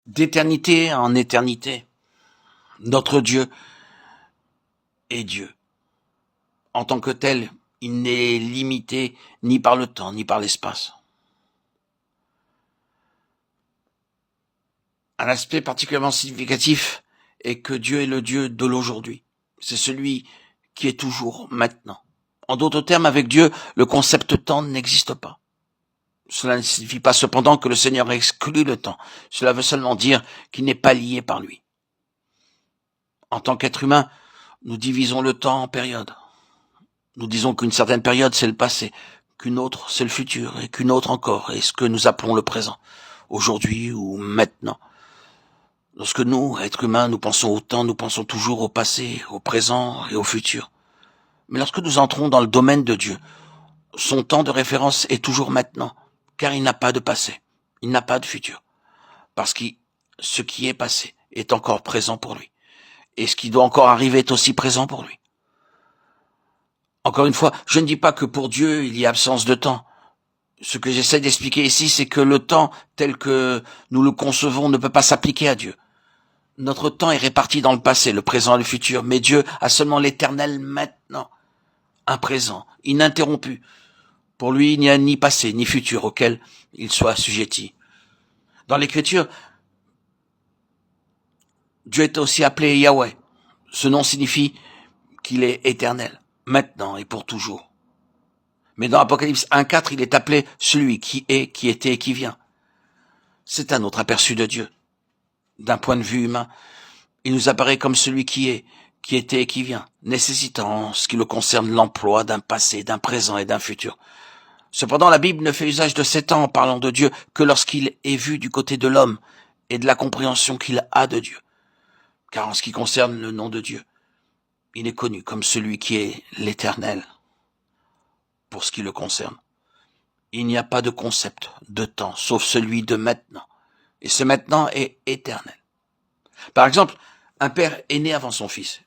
D'éternité en éternité, notre Dieu est Dieu. En tant que tel, il n'est limité ni par le temps, ni par l'espace. Un aspect particulièrement significatif est que Dieu est le Dieu de l'aujourd'hui. C'est celui qui est toujours maintenant. En d'autres termes, avec Dieu, le concept temps n'existe pas. Cela ne signifie pas cependant que le Seigneur exclut le temps. Cela veut seulement dire qu'il n'est pas lié par lui. En tant qu'être humain, nous divisons le temps en périodes. Nous disons qu'une certaine période, c'est le passé, qu'une autre, c'est le futur, et qu'une autre encore est ce que nous appelons le présent, aujourd'hui ou maintenant. Lorsque nous, êtres humains, nous pensons au temps, nous pensons toujours au passé, au présent et au futur. Mais lorsque nous entrons dans le domaine de Dieu, son temps de référence est toujours maintenant, car il n'a pas de passé, il n'a pas de futur, parce que ce qui est passé est encore présent pour lui, et ce qui doit encore arriver est aussi présent pour lui. Encore une fois, je ne dis pas que pour Dieu, il y a absence de temps. Ce que j'essaie d'expliquer ici, c'est que le temps tel que nous le concevons ne peut pas s'appliquer à Dieu. Notre temps est réparti dans le passé, le présent et le futur, mais Dieu a seulement l'éternel maintenant, un présent, ininterrompu. Pour lui, il n'y a ni passé ni futur auquel il soit assujetti. Dans l'Écriture, Dieu est aussi appelé Yahweh. Ce nom signifie qu'il est éternel, maintenant et pour toujours. Mais dans Apocalypse 1.4, il est appelé celui qui est, qui était et qui vient. C'est un autre aperçu de Dieu. D'un point de vue humain, il nous apparaît comme celui qui est, qui était et qui vient, nécessitant en ce qui le concerne l'emploi d'un passé, d'un présent et d'un futur. Cependant, la Bible ne fait usage de ces temps en parlant de Dieu que lorsqu'il est vu du côté de l'homme et de la compréhension qu'il a de Dieu. Car en ce qui concerne le nom de Dieu, il est connu comme celui qui est l'Éternel. Pour ce qui le concerne, il n'y a pas de concept de temps, sauf celui de maintenant. Et ce maintenant est éternel. Par exemple, un père est né avant son fils.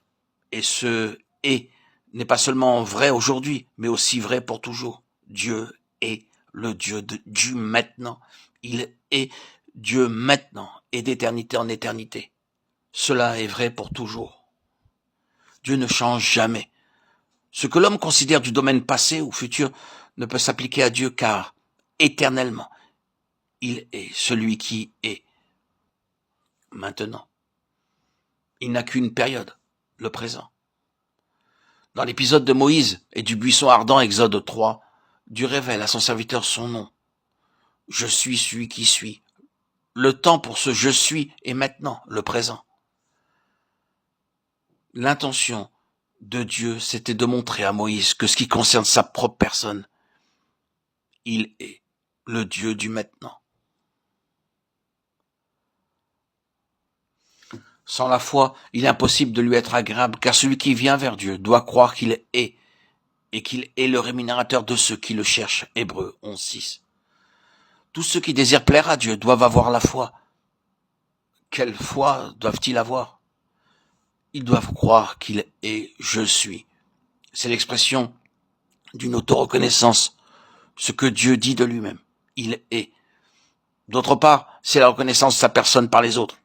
Et ce « est » n'est pas seulement vrai aujourd'hui, mais aussi vrai pour toujours. Dieu est le Dieu du maintenant. Il est Dieu maintenant et d'éternité en éternité. Cela est vrai pour toujours. Dieu ne change jamais. Ce que l'homme considère du domaine passé ou futur ne peut s'appliquer à Dieu car, éternellement, il est celui qui est maintenant. Il n'a qu'une période, le présent. Dans l'épisode de Moïse et du buisson ardent, Exode 3, Dieu révèle à son serviteur son nom. Je suis celui qui suis. Le temps pour ce je suis est maintenant, le présent. L'intention de Dieu, c'était de montrer à Moïse que ce qui concerne sa propre personne, il est le Dieu du maintenant. Sans la foi, il est impossible de lui être agréable, car celui qui vient vers Dieu doit croire qu'il est, et qu'il est le rémunérateur de ceux qui le cherchent. Hébreux 11.6. Tous ceux qui désirent plaire à Dieu doivent avoir la foi. Quelle foi doivent-ils avoir? Ils doivent croire qu'il est « je suis ». C'est l'expression d'une auto-reconnaissance, ce que Dieu dit de lui-même. Il est. D'autre part, c'est la reconnaissance de sa personne par les autres.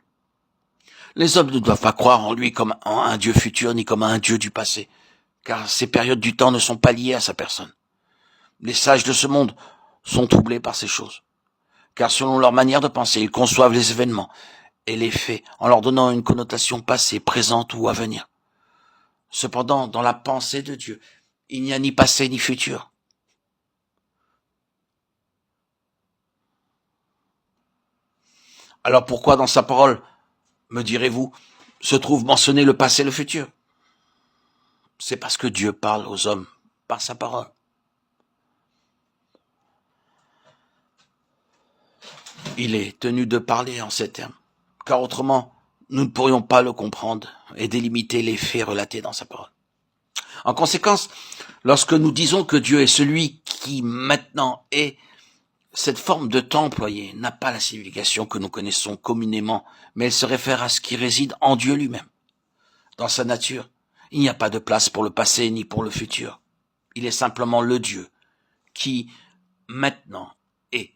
Les hommes ne doivent pas croire en lui comme en un Dieu futur ni comme un Dieu du passé, car ces périodes du temps ne sont pas liées à sa personne. Les sages de ce monde sont troublés par ces choses, car selon leur manière de penser, ils conçoivent les événements et les faits en leur donnant une connotation passée, présente ou à venir. Cependant, dans la pensée de Dieu, il n'y a ni passé ni futur. Alors pourquoi dans sa parole, me direz-vous, se trouve mentionné le passé et le futur? C'est parce que Dieu parle aux hommes par sa parole. Il est tenu de parler en ces termes, car autrement, nous ne pourrions pas le comprendre et délimiter les faits relatés dans sa parole. En conséquence, lorsque nous disons que Dieu est celui qui maintenant est, cette forme de temps employée n'a pas la signification que nous connaissons communément, mais elle se réfère à ce qui réside en Dieu lui-même. Dans sa nature, il n'y a pas de place pour le passé ni pour le futur. Il est simplement le Dieu qui, maintenant, est.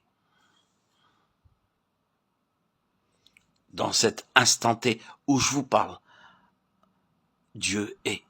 dans cet instant T où je vous parle, Dieu est.